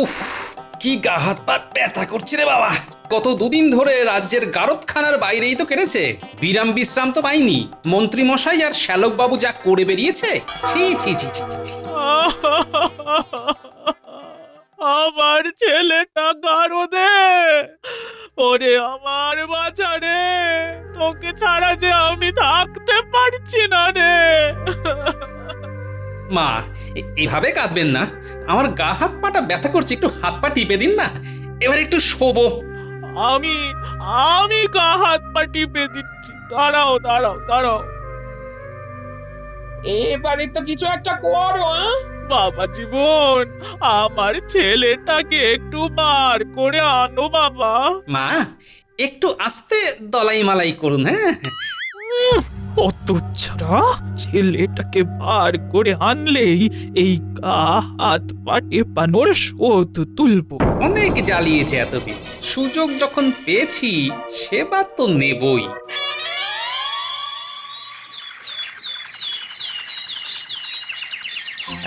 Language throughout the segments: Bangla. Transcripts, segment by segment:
উফ, কি গা হাত পা ব্যথা করছে রে বাবা। গত দুদিন ধরে রাজ্যের গারদখানার বাইরেই তো কেটেছে, বিরাম বিশ্রাম তো পাইনি। মন্ত্রী মশাই আর শ্যালক বাবু যা করে বেরিয়েছে, ছি ছি ছি ছি ছি ছি। আমার ছেলেটা গারদে, ওরে আমার বাছা রে, তোকে ছাড়া যে আমি থাকতে পারছি না রে। মা, এভাবে কাঁদবেন না। আমার গা হাত পাটা ব্যথা করছে, একটু হাত পা টিপে দিন না, এবার একটু শোবো। আমি আমি গা হাত পা টিপে দিচ্ছি, দাঁড়াও দাঁড়াও দাঁড়াও। এবারে তো কিছু একটা করো। বাবা জীবন, আমার ছেলেটাকে একটু বার করে আনো বাবা। মা, একটু আস্তে দলাই মালাই করুন। হ্যাঁ, অত ছাড়া ছেলেটাকে বার করে আনলেই এই গা হাত পা টেপানোর শোধ তুলবো। অনেক জ্বালিয়েছে এতদিন, সুযোগ যখন পেয়েছি সেবার তো নেবই।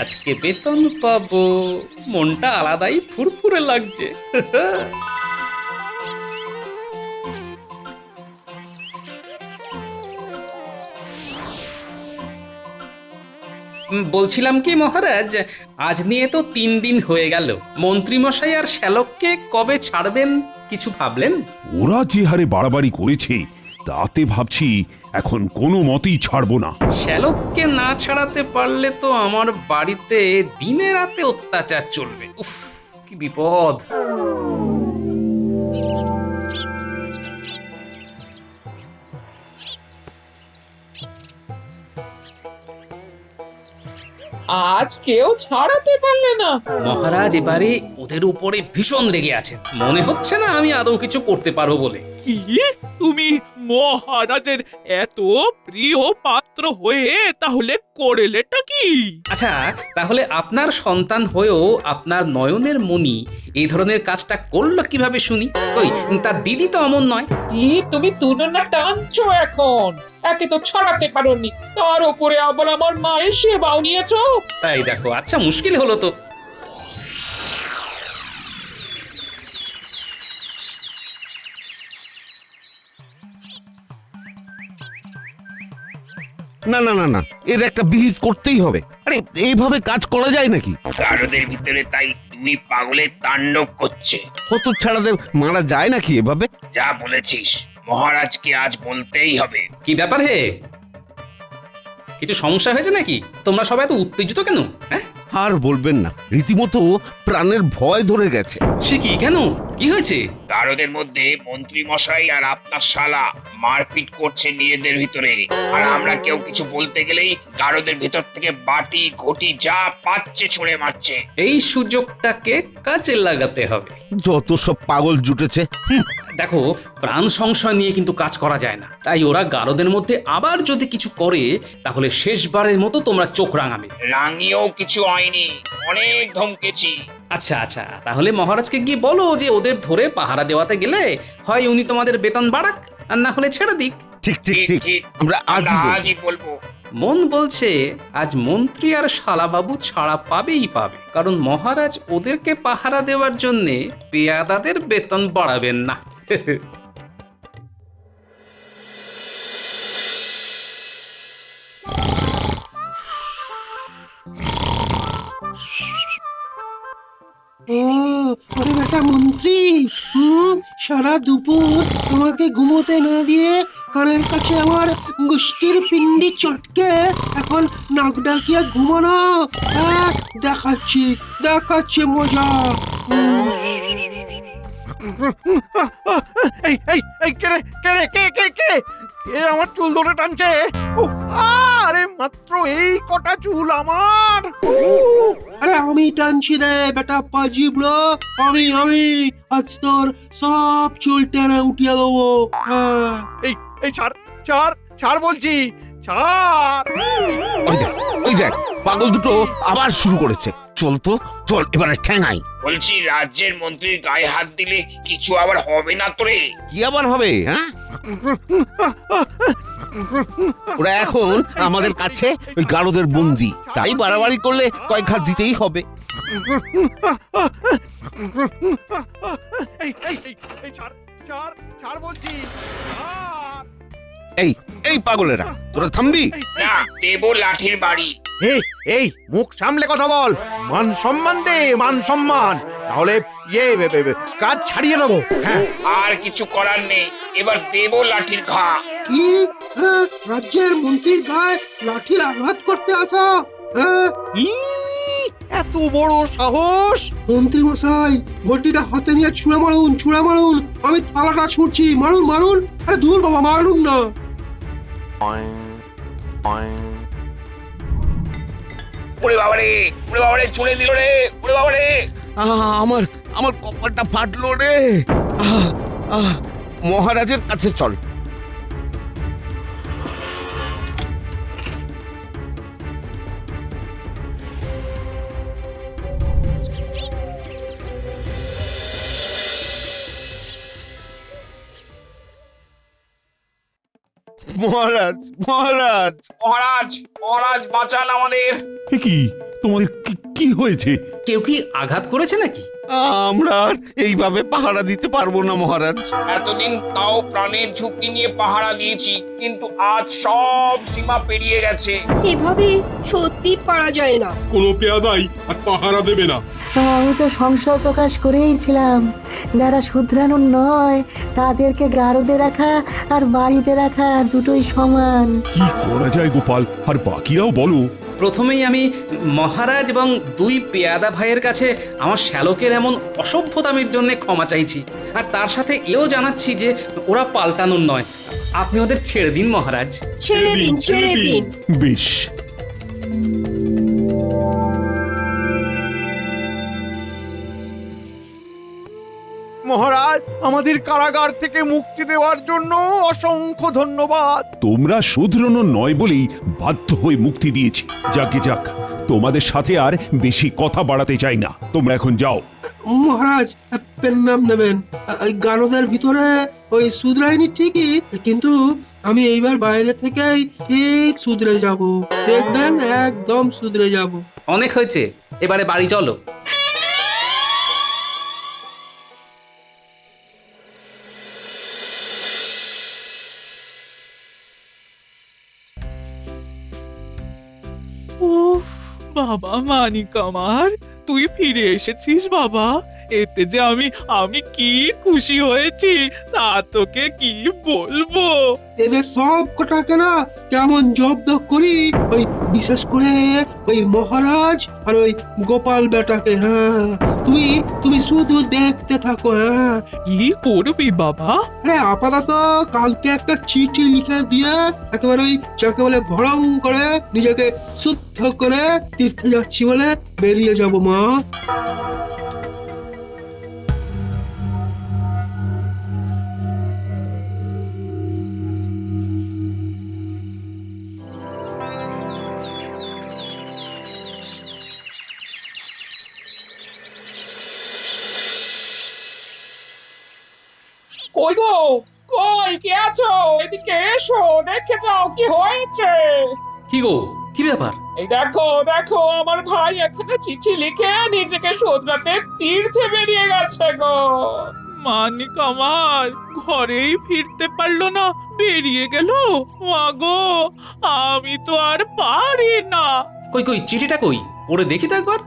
আজকে বেতন পাবো, মনটা আলাদাই ফুরফুরে লাগছে। বলছিলাম কি মহারাজ, আজ নিয়ে তো 3 দিন হয়ে গেল। মন্ত্রীমশাই আর শ্যালককে কবে ছাড়বেন কিছু ভাবলেন? ওরা যে হারে বাড়াবাড়ি করেছে তাতে ভাবছি এখন কোনো মতেই ছাড়বো না। শ্যালককে না ছাড়াতে পারলে তো আমার বাড়িতে দিনে রাতে অত্যাচার চলবে। উফ, কি বিপদ। আজ কেউ ছাড়াতে পারলে না? মহারাজ এবারে ওদের উপরে ভীষণ রেগে আছেন। মনে হচ্ছে না আমি আদৌ কিছু করতে পারবো বলে। কি, তুমি মহারাজের এত প্রিয় পাত্র হয়ে তাহলে করেলেটা কি? আচ্ছা, তাহলে আপনার সন্তান হয়েও আপনার নয়নের মণি এই ধরনের কাজটা করলো কিভাবে শুনি? কই, তার দিদি তো অমন নয়। কি তুমি তুলনা টানছো এখন? একে তো ছাড়াতে পারোনি, তার উপরে আবার আমার মায়ের সেবাও নিয়েছো। তাই দেখো, আচ্ছা মুশকিল হলো তো। না না না না, এর একটা বিহিত করতেই হবে। আরে এইভাবে কাজ করা যায় নাকি? গারদের ভিতরে তাই দুই পাগলের তাণ্ডব করছে। হতো ছাড়াদের মারা যায় নাকি এভাবে? যা বলেছিস, মহারাজকে আজ বলতেই হবে। কি ব্যাপার হে? কিছু সমস্যা হয়েছে নাকি? তোমরা সবাই এত উত্তেজিত কেন? হ্যাঁ, আর বলবেন না, রীতিমতো প্রাণের ভয় ধরে গেছে। সে কি, কেন, কি হয়েছে? গারদের মধ্যে মন্ত্রী মশাই আর আপনার শালা মারপিট করছে নিজেদের ভিতরে, আর আমরা কেউ কিছু বলতে গেলেই গারদের ভিতর থেকে বাটি ঘটি যা পাচ্ছে ছুঁড়ে মারছে। এই সুযোগটাকে কাজে লাগাতে হবে। যত সব পাগল জুটেছে। দেখো, প্রাণ সংশয় নিয়ে কিন্তু কাজ করা যায় না। তাই ওরা গারদের মধ্যে আবার যদি কিছু করে তাহলে শেষবারের মতো তোমরা চোখ রাঙাবে। রাঙিয়েও কিছু হয়নি, অনেক ধমকেছি। আচ্ছা আচ্ছা, তাহলে মহারাজকে গিয়ে বলো যে ওদের ধরে পাহারা দেওয়াতে গেলে হয় উনি তোমাদের বেতন বাড়াক, আর না হলে ছেড়ে দিক। ঠিক ঠিক ঠিক ঠিক, ঠিক, আমরা আমরা আজই বলবো। আজই বলবো। মন বলছে আজ মন্ত্রী আর শালাবাবু ছাড়া পাবেই পাবে, কারণ মহারাজ ওদেরকে পাহারা দেওয়ার জন্যে পেয়াদাদের বেতন বাড়াবেন না। আরে বেটা মন্ত্রী, সারা দুপুর তোমাকে ঘুমোতে না দিয়ে কানের কাছে আমার গুষ্টির পিন্ডি চটকে এখন নাক ডাকিয়ে ঘুমানো। দেখাচ্ছি দেখাচ্ছি মজা। এই এই এই, কে রে, কে রে, কে কে কে কে আমার চুল ধরে টানছে? আরে মাত্র এই কটা চুল আমার। আরে আমি টানছি রে বেটা পাজি ব্রো, আমি আজ তোর সব চুল টেনে উঠিয়ে দেবো। এই এই, ছাড় ছাড় ছাড় বলছি, ছাড়। ওই দেখ, ওই দেখ, পাগল দুটো আবার শুরু করেছে। চল তো চল, এবারে ঠ্যাঙাই। বলছি, রাজ্যের মন্ত্রীর গায়ে হাত দিলে কিছু আবার হবে না তো রে? কি আবার হবে? হ্যাঁ, ওরা এখন আমাদের কাছে ওই গারদের বন্দি, তাই বাড়াবাড়ি করলে কয়েক হাত দিতেই হবে। এই এই এই, এই ছাড় ছাড় ছাড় বলছি ছাড়। এই এই পাগলেরা তোরা থামবি? এই, না দেব লাঠির বাড়ি। এই মুখ সামলে কথা বল, মান সম্মান দে, মান সম্মান, তাহলে কাজ ছাড়িয়ে দেবো। হ্যাঁ আর কিছু করার নেই, এবার দেব লাঠির ঘা। কি রাজ্যের মন্ত্রীর গায়ে লাঠির আঘাত করতে আসা? হ্যাঁ, ই, এত বড় সাহস! মন্ত্রী মশাই ঘটিটা হাতে নিয়ে ছুঁড়ে মারুন, ছুঁড়ে মারুন। আমি থালাটা ছুঁড়ছি, মারুন মারুন। আরে দূর বাবা, মারুন না। ওরে বাবারে, ওরে বাবারে, চলে দিল রে, ওরে বাবারে। আমার আমার কপালটা ফাটলো রে। আহ, আহ, মহারাজের কাছে চল। মহারাজ মহারাজ মহারাজ, মহারাজ বাঁচান আমাদের। এ কি তোমাদের কি হয়েছে? কেউ কি আঘাত করেছে নাকি? আমরা আর এইভাবে পাহারা দিতে পারবো না মহারাজ। এতদিন তাও প্রাণের ঝুঁকি নিয়ে পাহারা দিয়েছি, কিন্তু আজ সব সীমা পেরিয়ে গেছে। এভাবে সত্যি পারা যায় না। কোনো পেয়াদাই আর পাহারা দেবে না। আমি তো সংশয় প্রকাশ করেইছিলাম, যারা শুধরানোর নয় তাদেরকে গারদে রাখা আর বাড়িতে রাখা দুটোই সমান। কি করা যায় গোপাল, আর বাকিরাও বলো। প্রথমেই আমি মহারাজ এবং দুই পেয়াদা ভাইয়ের কাছে আমার শ্যালকের এমন অসভ্যতামের জন্য ক্ষমা চাইছি, আর তার সাথে এও জানাচ্ছি যে ওরা পাল্টানোর নয়। আপনি ওদের ছেড়ে দিন মহারাজ। ছেড়ে দিন, ছেড়ে দিন। বেশ, মহারাজ, আমাদের কারাগার থেকে মুক্তি দেওয়ার জন্য অসংখ্য ধন্যবাদ। তোমরা শুধরানো নয় বলেই বাধ্য হয়ে মুক্তি দিয়েছি। যাকে যাক, তোমাদের সাথে আর বেশি কথা বাড়াতে চাই না, তোমরা এখন যাও। মহারাজ পেন নাম নেবেন। ওই গারদের ভিতরে ওই শুধরাইনি ঠিকই, কিন্তু আমি এইবার বাইরে থেকেই ঠিক শুধরে যাব। দেখবেন একদম শুধরে যাব। অনেক হয়েছে, এবারে বাড়ি চলো। ও বাবা মানিক আমার, তুই ফিরে এসেছিস বাবা। এতে যে আমি কি খুশি হয়েছি তা তোকে কি বলবো। এদের সব কটাকে না কেমন জব্দ করি, ওই বিশেষ করে ওই মহারাজ আর ওই গোপাল বেটাকে। হ্যাঁ, তুমি তুমি শুধু দেখতে থাকো। হ্যাঁ, কি করবি বাবা? আরে আপাতত কালকে একটা চিঠি লিখে দিয়ে একেবারে ওই যাকে বলে ঘরং করে নিজেকে শুদ্ধ করে তীর্থে যাচ্ছি বলে বেরিয়ে যাব মা। কই গো, কই কে আছো? এদিকে এসো, দেখে যাও কি হয়েছে। কি গো, কি ব্যাপার? এই দেখো দেখো, আমার ভাই এখানে চিঠি লিখে নিজেকে শোধরাতে তীর্থে বেরিয়ে গেছে গো। মানিক আমার ঘরেই ফিরতে পারলো না, বেরিয়ে গেল। মাগো, আমি তো আর পারি না। কই কই চিঠিটা কই, পড়ে দেখি তো একবার।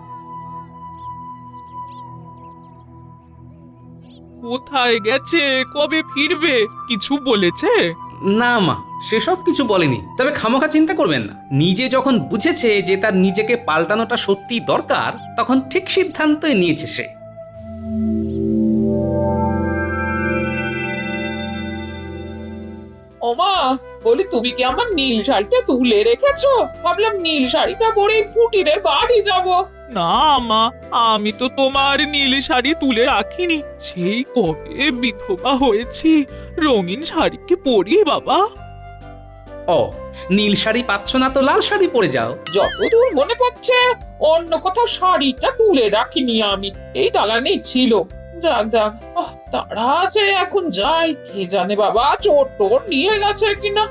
কোথায় গেছে, কবে ফিরবে, কিছু বলেছে? না মা, সেসব কিছু বলেনি। তবে খামোখা চিন্তা করবেন না, নিজে যখন বুঝেছে যে তার নিজেকে পাল্টানোটা সত্যি দরকার, তখন ঠিক সিদ্ধান্তই নিয়েছে সে। ওমা, বলি তুমি কি আমার নীল শাড়িটা তুলে রেখেছো? ভাবলাম নীল শাড়িটা পরেই পুটিদের বাড়ি যাব। না মা, আমি তো তোমার নীল শাড়ি তুলে রাখিনি। সেই কবে বিধবা হয়েছি, রঙিন শাড়ি কি পরি বাবা? ও, নীল শাড়ি পাচ্ছ না তো লাল শাড়ি পরে যাও। যতদূর মনে পড়ছে অন্য কোথাও শাড়িটা তুলে রাখিনি আমি, এই দালানেই ছিল। যাক যাক, তারা আছে, এখন যাই। কে জানে বাবা, চোর টোর নিয়ে গেছে কিনা।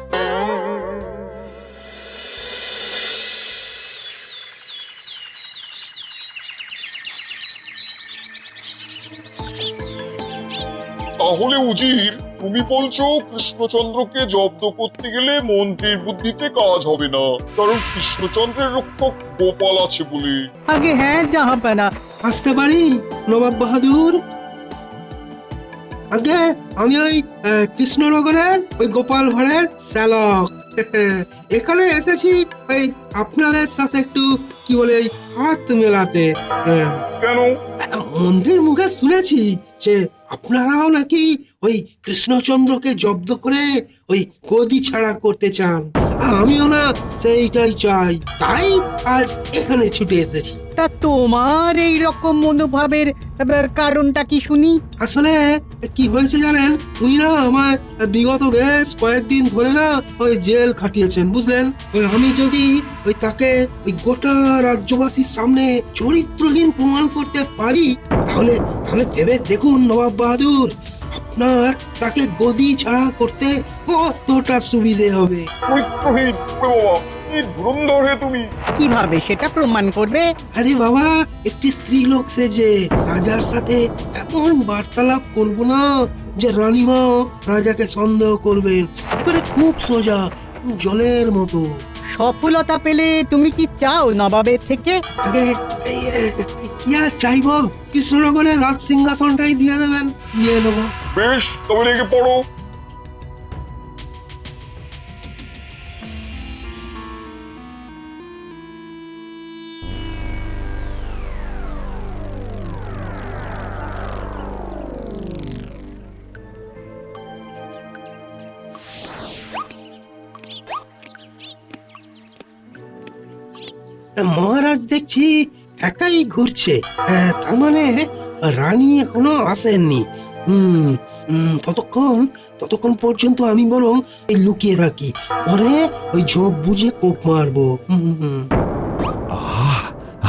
তাহলে উজির তুমি বলছো কৃষ্ণচন্দ্রকে জব্দ করতে গেলে মন্ত্রীর বুদ্ধিতে কাজ হবে না, কারণ কৃষ্ণচন্দ্রের রক্ষক গোপাল আছে বলে। আগে হ্যাঁ জাহাপানা। আসতে পারি নবাব বাহাদুর? আগে আমি ওই কৃষ্ণনগরের ওই গোপাল ভাঁড়ের শ্যালক। এখানে এসেছি ওই আপনাদের সাথে একটু কি বলে ওই হাত মেলাতে। কেন? মন্ত্রীর মুখে শুনেছি যে আপনারাও নাকি ওই কৃষ্ণচন্দ্রকে জব্দ করে ওই গদি ছাড়া করতে চান। আমিও না সেইটাই চাই, তাই আজ এখানে ছুটে এসেছি। তা তোমার এই রকম মনোভাবের কারণটা কি শুনি? আসলে কি হয়েছে জানেন, উনি না আমার বিগত বেশ কয়েকদিন ধরে না ওই জেল খাটিয়েছেন, বুঝলেন। ওই আমি যদি ওই তাকে ওই গোটা রাজ্যবাসীর সামনে চরিত্রহীন প্রমাণ করতে পারি, তাহলে তাহলে ভেবে দেখুন নবাব বাহাদুর, আপনার তাকে গদি ছাড়া করতে কতটা সুবিধে হবে। চরিত্রহীন বাবা, কি ধুরন্ধর হে তুমি! কিভাবে সেটা প্রমাণ করবে? আরে বাবা, একটি স্ত্রী লোক সেজে রাজার সাথে এমন বার্তালাপ করব না যে রানীমা রাজাকে সন্দেহ করবেন। এবারে খুব সোজা, জলের মতো। সফলতা পেলে তুমি কি চাও নবাবের থেকে? আগে কি আর চাইবো, কৃষ্ণনগরের রাজ সিংহাসনটাই দিয়ে দেবেন, নিয়ে নেবো। বেশ, তবে লেগে পড়ো। মহারাজ দেখছি একাই ঘুরছে, তার মানে রানী এখনো আসেননি। ততক্ষণ পর্যন্ত আমি বরং এই লুকিয়ে থাকি, পরে ওই ঝোপ বুঝে কোপ মারবো।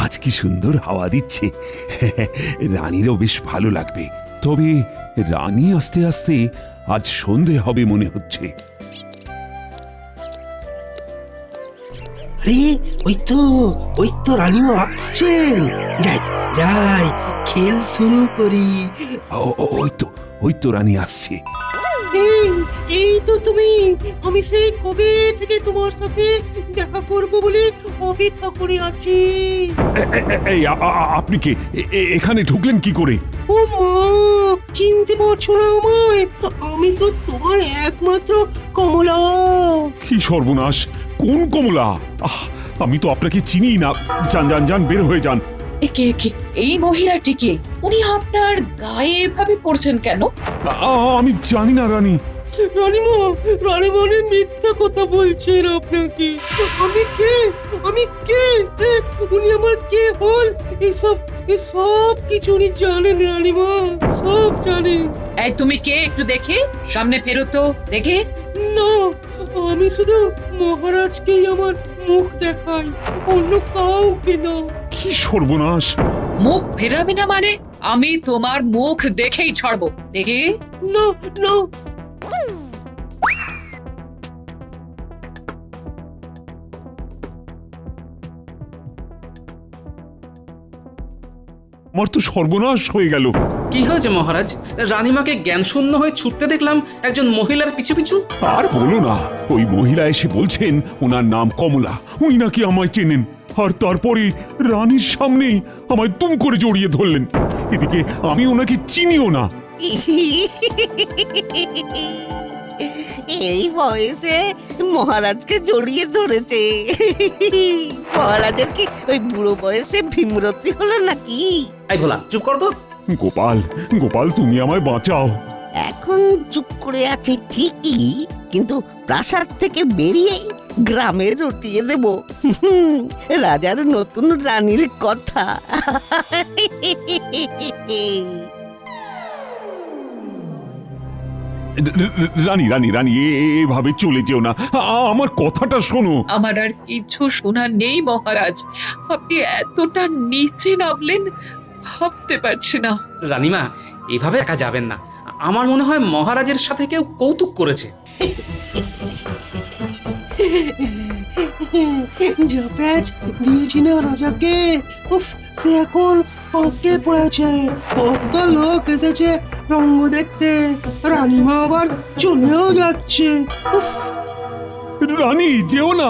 আজ কি সুন্দর হাওয়া দিচ্ছে, রানীরও বেশ ভালো লাগবে। তবে রানী আস্তে আস্তে আজ সন্ধে হবে মনে হচ্ছে। আরে ওই তো রানীমা আসছেন। যাই যাই, খেল শুরু করি। ওই তো রানী আসছে। এই তো তুমি। আমি সেই কবে থেকে তোমার সাথে দেখা করবো বলে অপেক্ষা করে আছি। এই আপনি কে? এখানে ঢুকলেন কি করে? ও মা, চিনতে পারছো না আমায়? আমি তো তোমার একমাত্র কমলা। কি সর্বনাশ! কোন কমলা? আমি তো আপনাকে চিনি না। যান বের হয়ে যান। একে এই মহিলাটিকে, উনি আপনার গায়ে এভাবে পড়ছেন কেন? আমি জানি না রানী। রানীমা মিথ্যা কথা বলছেন আপনাকে। আমি কে উনি আমার কে হল, এসব কিছু উনি জানেন রানীমা, সব জানেন। এই তুমি কে একটু দেখি, সামনে ফেরো তো দেখে। না, আমি শুধু মহারাজকেই আমার মুখ দেখাই, অন্য কাউকে না। কি সর্বনাশ! মুখ ফেরাবি না মানে? আমি তোমার মুখ দেখেই ছাড়বো, দেখে। না। আমার তো সর্বনাশ হয়ে গেল। কি হয়েছে মহারাজ? রানীমাকে জ্ঞান শূন্য হয়ে ছুটতে দেখলাম একজন মহিলার পিছু পিছু। আর বলো না, ওই মহিলা এসে বলছেন ওনার নাম কমলা, উনি নাকি আমায় চেনেন। আর তারপরে রানীর সামনেই আমায় দুম করে জড়িয়ে ধরলেন। এদিকে আমি ওনাকে চিনিও না। এই বয়সে মহারাজকে জড়িয়ে ধরেছে। মহারাজের কি ওই বুড়ো বয়সে ভীমরতি হলো নাকি? এই ভোলা, চুপ কর তো। গোপাল তুমি আমায় বাঁচাও। এখন চুপ করে আছে ঠিকই, কিন্তু প্রাসাদ থেকে বেরিয়েই গ্রামে রটিয়ে দেব রাজার নতুন রানীর কথা। রানী এভাবে চলে যেও না, আমার কথাটা শোনো। আমার আর কিছু শোনার নেই মহারাজ, আপনি এতটা নিচে নামলেন ভাবতে পারছি না। রানীমা, এভাবে একা যাবেন না। আমার মনে হয় মহারাজের সাথে কেউ কৌতুক করেছে। যা প্যাচ দিয়েছি না রাজাকে, উফ, সে এখন পাঁকে পড়েছে। কত লোক এসেছে রঙ্গ দেখতে, রানীমা আবার চলেও যাচ্ছে। উফ, রানী যেও না,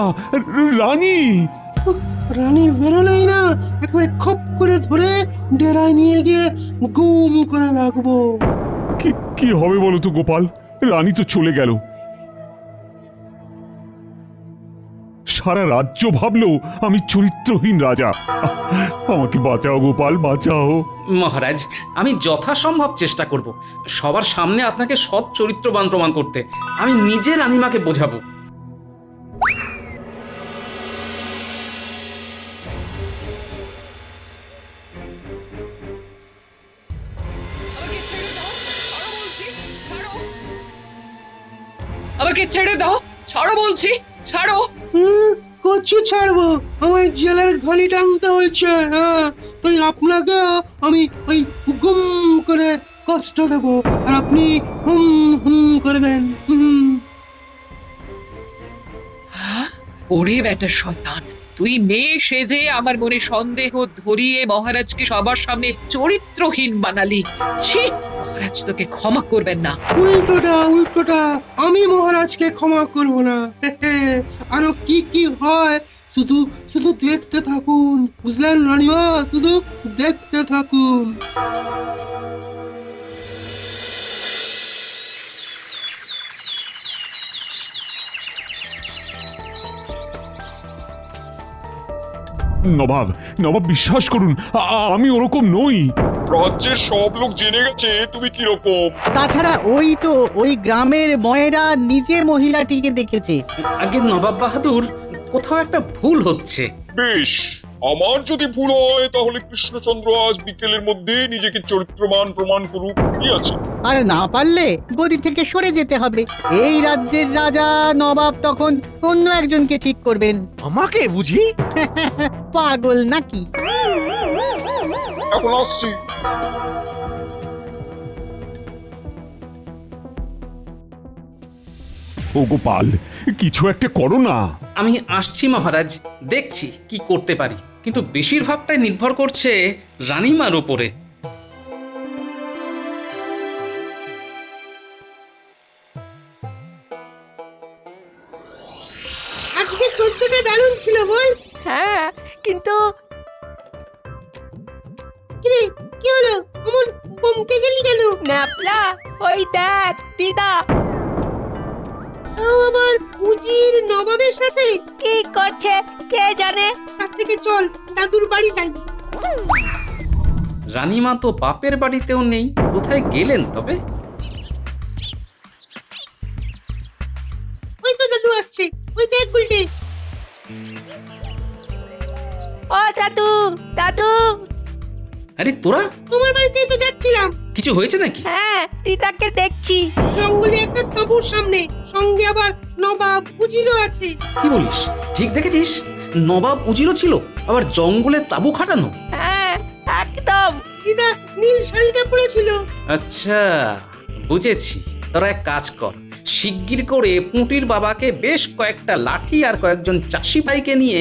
রানী। রানীর বেরোলেই না একেবারে খপ করে ধরে ডেরায় নিয়ে গিয়ে গুম করে রাখবো। কি কি হবে বলো তো গোপাল, রানী তো চলে গেল। সারা রাজ্য ভাবলো আমি চরিত্রহীন রাজা। আমাকে বাঁচাও গোপাল, বাঁচাও। মহারাজ, আমি যথাসম্ভব চেষ্টা করব সবার সামনে আপনাকে সৎ চরিত্রবান প্রমাণ করতে। আমি নিজে রানীমাকে বোঝাবো। আমাকে ছেড়ে দাও, ছাড়ো বলছি, ছাড়ো। কচু ছাড়বো, আমায় জেলের ঘড়ি টানতে হয়েছে। হ্যাঁ, তাই আপনাকে আমি ওই গুম করে কষ্ট দেবো, আর আপনি হুম হুম করবেন। হুম। ওরে বেটা শয়তান, তুই মেয়ে সেজে আমার মনে সন্দেহ ধরিয়ে মহারাজকে সবার সামনে চরিত্রহীন বানালি। ছি, মহারাজ তোকে ক্ষমা করবেন না। উল্টোটা আমি মহারাজকে ক্ষমা করব না। আরো কি কি হয় শুধু শুধু দেখতে থাকুন, বুঝলেন রানীমা? শুধু দেখতে থাকুন। নবাব, নবাব বিশ্বাস করুন, আমি ওরকম নই। রাজ্যের সব লোক জেনে গেছে তুমি কিরকম। তাছাড়া ওই তো ওই গ্রামের ময়েরা নিজে মহিলাটিকে দেখেছে। আগে নবাব বাহাদুর, কোথাও একটা ভুল হচ্ছে। বেশ, আমার যদি ভুল হয় তাহলে কৃষ্ণচন্দ্র আজ বিকেলের মধ্যে নিজেকে চরিত্রবান প্রমাণ করুক, কি আছে? আর না পারলে গদি থেকে সরে যেতে হবে। এই রাজ্যের রাজা নবাব তখন অন্য একজনকে ঠিক করবেন। আমাকে বুঝি? পাগল নাকি? এখন আসছি। ও গোপাল, কিছু একটা করো না। আমি আসছি মহারাজ, দেখছি কি করতে পারি, কিন্তু বেশিরভাগটাই নির্ভর করছে রানীমার উপরে। আজকে কতটা দারুণ ছিল বল। হ্যাঁ, কিন্তু কিরে, কি হলো? অমন বমকে গেলি কেন? ন্যাপলা, ওই দেখ দিদা তাও আবার উজির নবাবের সাথে। কি করছে কে জানে। তার থেকে চল দাদুর বাড়ি যাই। রানীমা তো বাপের বাড়িতেও নেই, কোথায় গেলেন তবে? ওই তো দাদু আসছে, ওই দেখ উল্টে। ও দাদু, দাদু। আরে তোরা, তোমার বাড়িতেই তো যাচ্ছিলাম। কিছু হয়েছে নাকি? হ্যাঁ, দিদাকে দেখছি। জঙ্গলে একটা তাঁবুর সামনে, সঙ্গে আবার নবাব উজিরও আছে। কি বলিস? ঠিক দেখেছিস? নবাব উজিরও ছিল, আবার জঙ্গলে তাঁবু খাটানো। হ্যাঁ, একদম। দিদা নীল শাড়িটা পরেছিল। আচ্ছা, বুঝেছি। তোরা এক কাজ কর, শিগগির করে পুঁটির বাবাকে বেশ কয়েকটা লাঠি আর কয়েকজন চাষি ভাইকে নিয়ে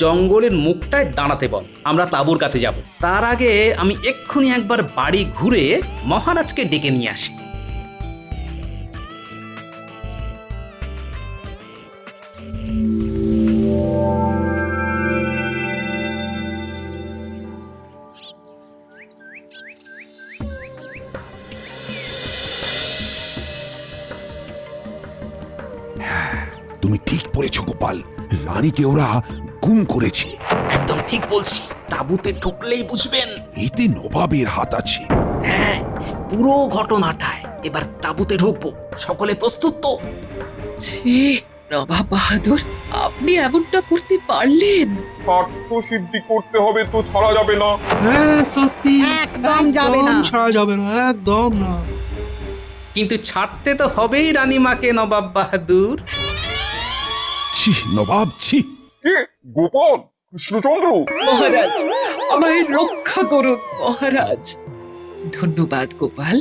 জঙ্গলের মুখটায় দাঁড়াতে বল। আমরা তাঁবুর কাছে যাব। তার আগে আমি এক্ষুনি একবার বাড়ি ঘুরে মহারাজকে ডেকে নিয়ে আসি। তুমি ঠিক বলেছ গোপাল, রানীকে ওরা গুম করেছে। একদম ঠিক বলছি, তাঁবুতে ঢুকলেই বুঝবেন এতে নবাবের হাত আছে। হ্যাঁ, পুরো ঘটনাটায় এবার তাঁবুতে ঢুকবো। সকলে প্রস্তুত তো? ছি, নবাব বাহাদুর, আপনি এমনটা করতে পারলেন? স্বার্থ সিদ্ধি করতে হবে তো ছাড়া যাবে না। হ্যাঁ সত্যি, একদম যাবে না। ছাড়া যাবে না, একদম না। কিন্তু ছাড়তে তো হবেই রানীমাকে নবাব বাহাদুর। ছি নবাব, ছি। কে? গোপাল? কৃষ্ণচন্দ্র? মহারাজ, আমায় রক্ষা করুন মহারাজ। ধন্যবাদ গোপাল,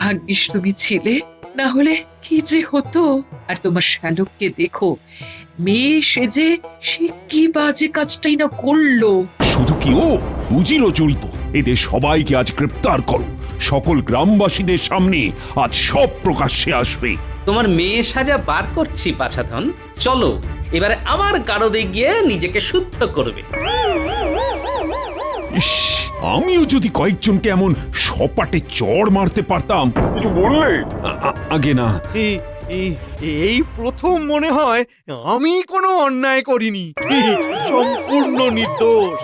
ভাগ্যিস তুমি ছিলে, না হলে কি যে হতো। আর তোমার শ্যালককে দেখো, মেয়ে সেজে সে কি বাজে কাজটাই না করলো। শুধু কি ও, উজিরও জড়িত। এদের সবাইকে আজ গ্রেপ্তার করো। সকল গ্রামবাসীদের সামনে আজ সব প্রকাশ্যে আসবে। তোমার মেয়ে সাজা বার করছি পাছাধন। চলো এবারে আমার গারদে গিয়ে নিজেকে শুদ্ধ করবে। ইস, আমিও যদি কয়েকজনকে এমন সপাটে চড় মারতে পারতাম। কিছু বললে? আগে না। এই প্রথম মনে হয় আমি কোনো অন্যায় করিনি, সম্পূর্ণ নির্দোষ।